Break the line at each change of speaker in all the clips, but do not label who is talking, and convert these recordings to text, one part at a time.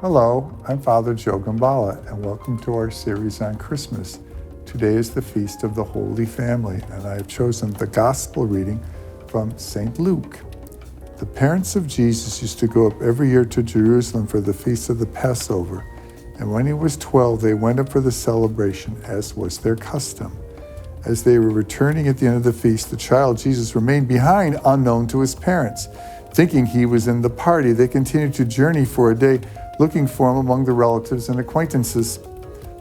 Hello, I'm Father Joe Gambala, and welcome to our series on Christmas. Today is the Feast of the Holy Family, and I have chosen the Gospel reading from St. Luke. The parents of Jesus used to go up every year to Jerusalem for the Feast of the Passover, and when he was 12, they went up for the celebration, as was their custom. As they were returning at the end of the feast, the child Jesus remained behind, unknown to his parents. Thinking he was in the party, they continued to journey for a day, looking for him among the relatives and acquaintances.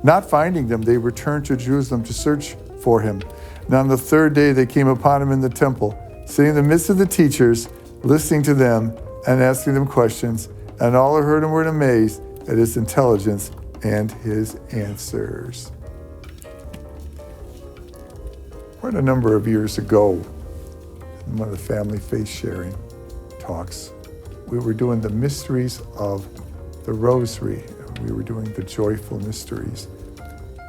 Not finding them, they returned to Jerusalem to search for him. And on the third day, they came upon him in the temple, sitting in the midst of the teachers, listening to them and asking them questions. And all who heard him were amazed at his intelligence and his answers. Quite a number of years ago, in one of the family faith sharing talks, we were doing the mysteries of the Rosary. We were doing the joyful mysteries.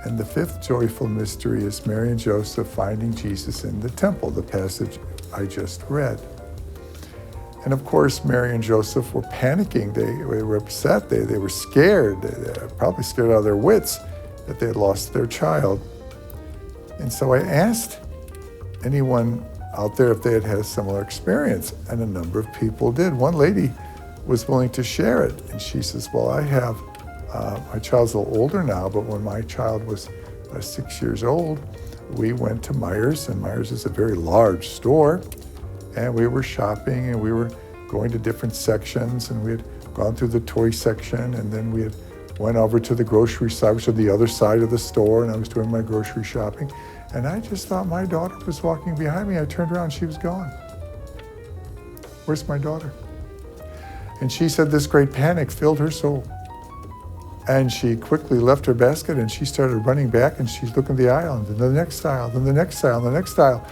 And the fifth joyful mystery is Mary and Joseph finding Jesus in the temple, the passage I just read. And of course, Mary and Joseph were panicking. They were upset. They were scared. They were probably scared out of their wits that they had lost their child. And so I asked anyone out there if they had had a similar experience, and a number of people did. One lady was willing to share it, and she says, well, I have, my child's a little older now, but when my child was 6 years old, we went to Meijer's, and Meijer's is a very large store, and we were shopping, and we were going to different sections, and we had gone through the toy section, and then we had went over to the grocery side, which was the other side of the store, and I was doing my grocery shopping. And I just thought my daughter was walking behind me. I turned around, she was gone. Where's my daughter? And she said this great panic filled her soul. And she quickly left her basket and she started running back, and she's looking at the aisle, and then the next aisle, then the next aisle, the next aisle.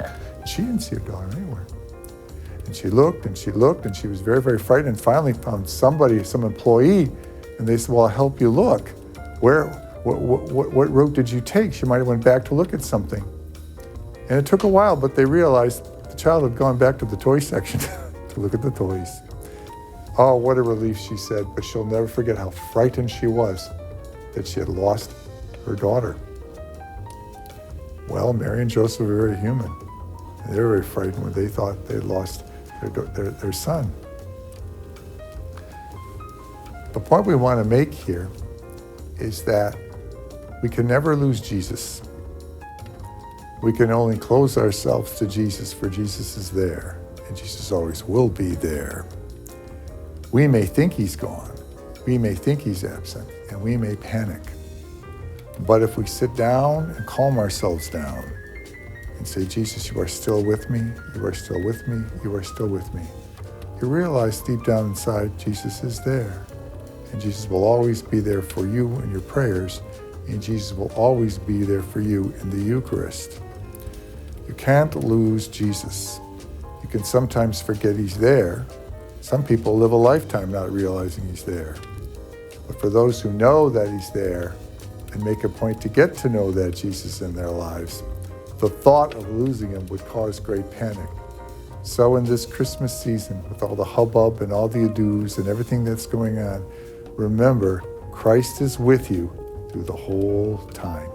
She didn't see her daughter anywhere. And she looked and she looked, and she was very, very frightened, and finally found somebody, some employee, and they said, well, I'll help you look. What route did you take? She might have went back to look at something. And it took a while, but they realized the child had gone back to the toy section to look at the toys. Oh, what a relief, she said, but she'll never forget how frightened she was that she had lost her daughter. Well, Mary and Joseph were very human. And they were very frightened when they thought they had lost their son. The point we want to make here is that we can never lose Jesus. We can only close ourselves to Jesus, for Jesus is there, and Jesus always will be there. We may think he's gone, we may think he's absent, and we may panic. But if we sit down and calm ourselves down and say, Jesus, you are still with me, you are still with me, you are still with me, you realize deep down inside, Jesus is there. And Jesus will always be there for you in your prayers, and Jesus will always be there for you in the Eucharist. You can't lose Jesus. You can sometimes forget he's there. Some people live a lifetime not realizing he's there. But for those who know that he's there and make a point to get to know that Jesus in their lives, the thought of losing him would cause great panic. So in this Christmas season, with all the hubbub and all the adieus and everything that's going on, remember, Christ is with you through the whole time.